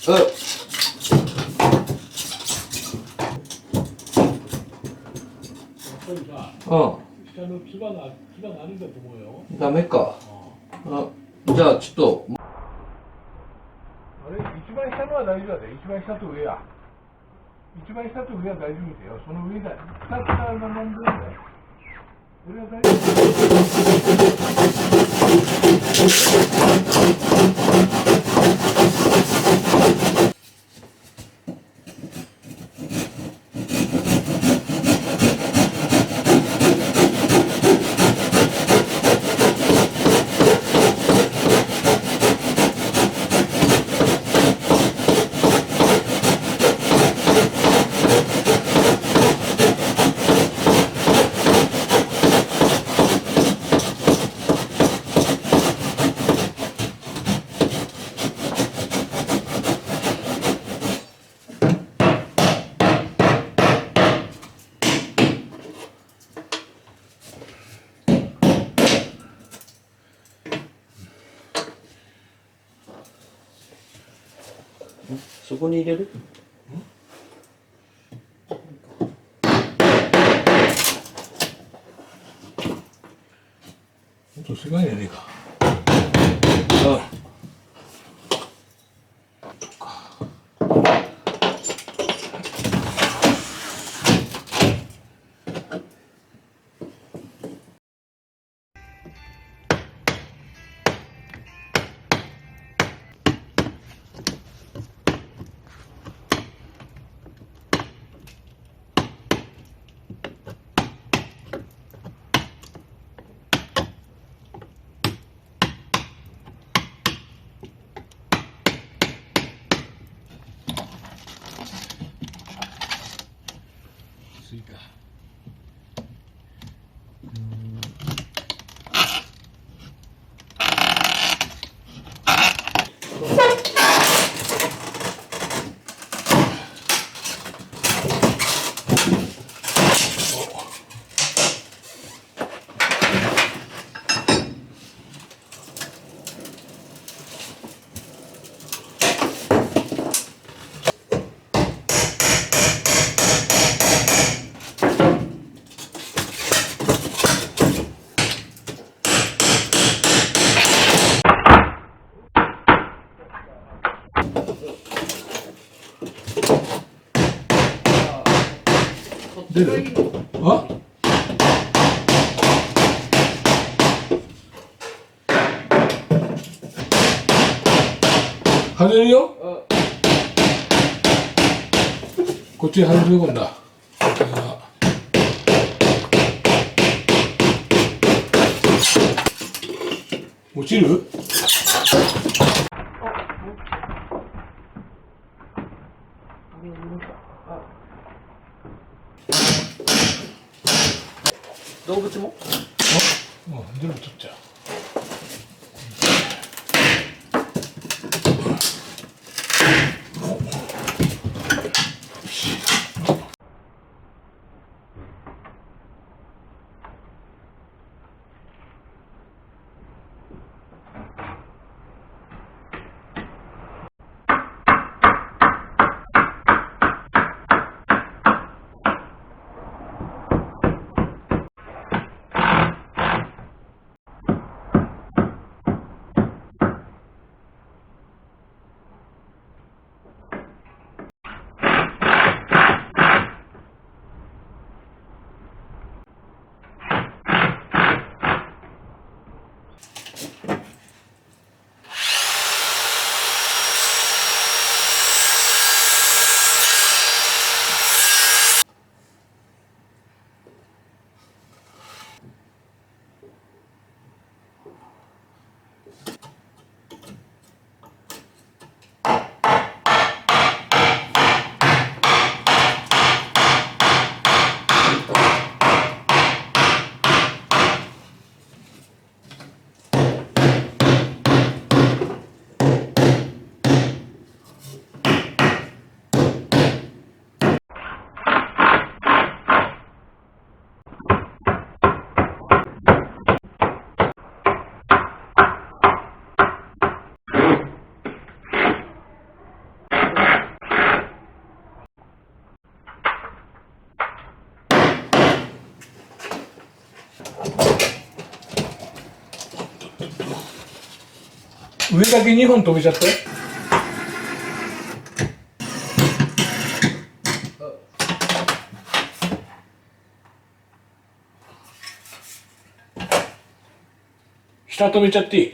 下の牙が悪いんだと思うよ。ダメか。じゃあちょっと。あれ、一番下のは大丈夫だね。一番下と上や。一番下と上は大丈夫だよ。その上だよ。下がなんでだよ。俺は大丈夫。そこに入れる？もっと狭いじゃねえか。いいか。出る？あ？外れるよ。こっちに外れるよ、今度は。落ちる？動物も？全部取っちゃう。上だけ2本止めちゃって。下止めちゃっていい。